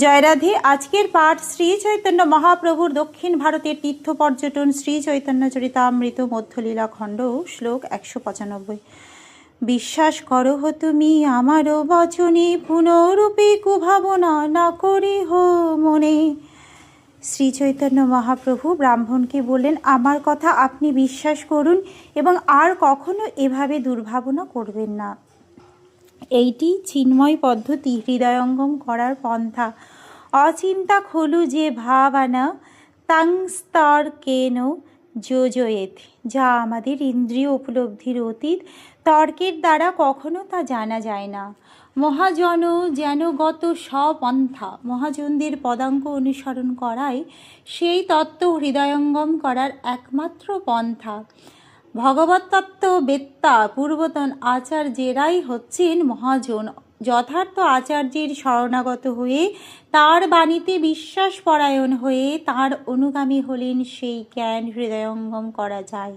জয় রাধে। আজকের পাঠ শ্রী চৈতন্য মহাপ্রভুর দক্ষিণ ভারতের তীর্থ পর্যটন শ্রী চৈতন্য চরিতামৃত মধ্যলীলা খণ্ড শ্লোক 195। বিশ্বাস করো তুমি আমারও বচনে, পুনরূপে কুভাবনা না করি হো মনে। শ্রী চৈতন্য মহাপ্রভু ব্রাহ্মণকে বললেন, আমার কথা আপনি বিশ্বাস করুন এবং আর কখনো এভাবে দুর্ভাবনা করবেন না। এইটি চিন্ময় পদ্ধতি, হৃদয়ঙ্গম করার পন্থা। অচিন্তা খলু যে ভাবানা তাংস্তর কেন যোজয়েত, যা আমাদের ইন্দ্রিয় উপলব্ধির অতীত, তর্কের দ্বারা কখনো তা জানা যায় না। মহাজন যেন গত স্বপন্থা, মহাজনদের পদাঙ্ক অনুসরণ করাই সেই তত্ত্ব হৃদয়ঙ্গম করার একমাত্র পন্থা। ভগবতত্ত্ব বেত্তা পূর্বতন আচার্যেরাই হচ্ছেন মহাজন। যথার্থ আচার্যের শরণাগত হয়ে তার বাণীতে বিশ্বাসপরায়ণ হয়ে তার অনুগামী হলেন সেই জ্ঞান হৃদয়ঙ্গম করা যায়।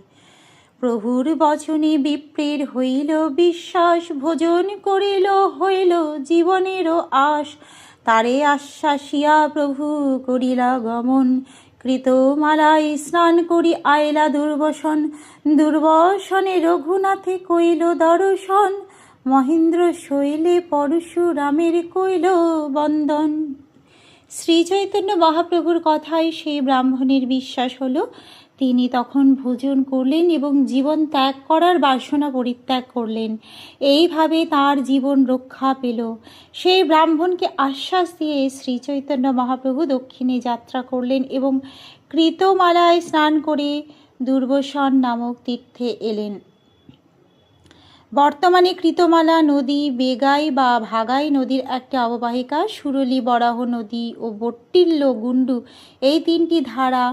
প্রভুর বচনে বিপ্রের হইল বিশ্বাস, ভোজন করিল হইল জীবনেরও আশ। তারে আশ্বাসিয়া প্রভু করিলা গমন, কৃতমালায় স্নান করি আয়লা দুর্বসন। দুর্বসনে রঘুনাথে কইল দর্শন, মহেন্দ্র শৈলে পরশুরামের কইল বন্দন। শ্রী চৈতন্য মহাপ্রভুর কথায় সেই ব্রাহ্মণের বিশ্বাস হলো। তিনি তখন ভোজন করলেন এবং জীবন ত্যাগ করার বাসনা পরিত্যাগ করলেন। এইভাবে তার জীবন রক্ষা পেল। সেই ব্রাহ্মণকে আশ্বাস দিয়ে শ্রী চৈতন্য মহাপ্রভু দক্ষিণে যাত্রা করলেন এবং কৃতমালায় স্নান করে দুর্বসন নামক তীর্থে এলেন। বর্তমানে কৃতমালা নদী বেগাই বা ভাগাই নদীর একটি অববাহিকা। সুরলি, বরাহ নদী ও বট্টিল্য গুন্ডু এই তিনটি ধারা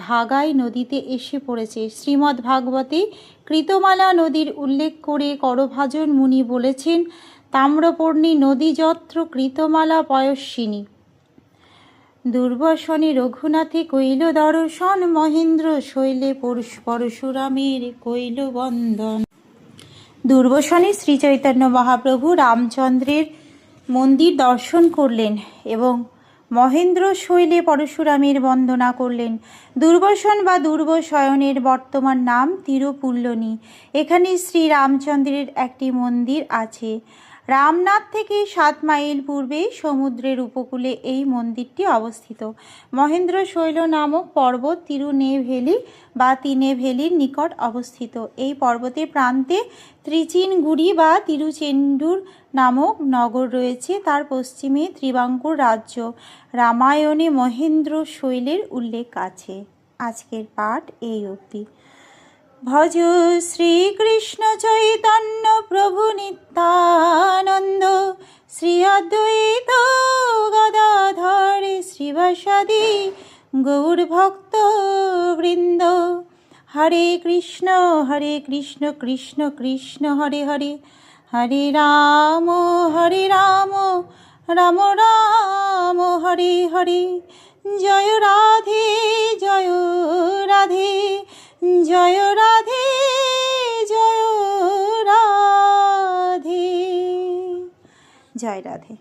ভাগাই নদীতে এসে পড়েছে। শ্রীমদ্ ভাগবতে কৃতমালা নদীর উল্লেখ করে করভাজন মুনি বলেছেন, তাম্রপর্ণী নদী যত্র কৃতমালা পয়স্বিনী। দুর্বসনে রঘুনাথে কইল দর্শন, মহেন্দ্র শৈলে পরশুরামের কইল বন্দন। দুর্বসনে শ্রী চৈতন্য মহাপ্রভু রামচন্দ্রের মন্দির দর্শন করলেন এবং মহেন্দ্র শৈলে পরশুরামের বন্দনা করলেন। দুর্বসন বা দুর্বশয়নের বর্তমান নাম তিরুপুল্লনী। এখানে শ্রী রামচন্দ্রের একটি মন্দির আছে। রামনাথ থেকে 7 মাইল পূর্বে সমুদ্রের উপকূলে এই মন্দিরটি অবস্থিত। মহেন্দ্র শৈল নামক পর্বত তিরুনেভেলি বা তিনেভেলির নিকট অবস্থিত। এই পর্বতের প্রান্তে ত্রিচিনগুড়ি বা তিরুচেন্দুর নামক নগর রয়েছে। তার পশ্চিমে ত্রিবাঙ্কুর রাজ্য। রামায়ণে মহেন্দ্র শৈলের উল্লেখ আছে। আজকের পাঠ এই অবধি। ভজ শ্রীকৃষ্ণ চৈতন্য প্রভু নিত্যানন্দ, শ্রী অদ্বৈত গদাধর শ্রীবাসাদি গৌর ভক্ত বৃন্দ। হরে কৃষ্ণ কৃষ্ণ কৃষ্ণ হরে হরে, হরে রাম রাম রাম হরে হরে। জয় রাধে জয় রাধে, জয় রাধে জয় রাধে। জয় রাধে।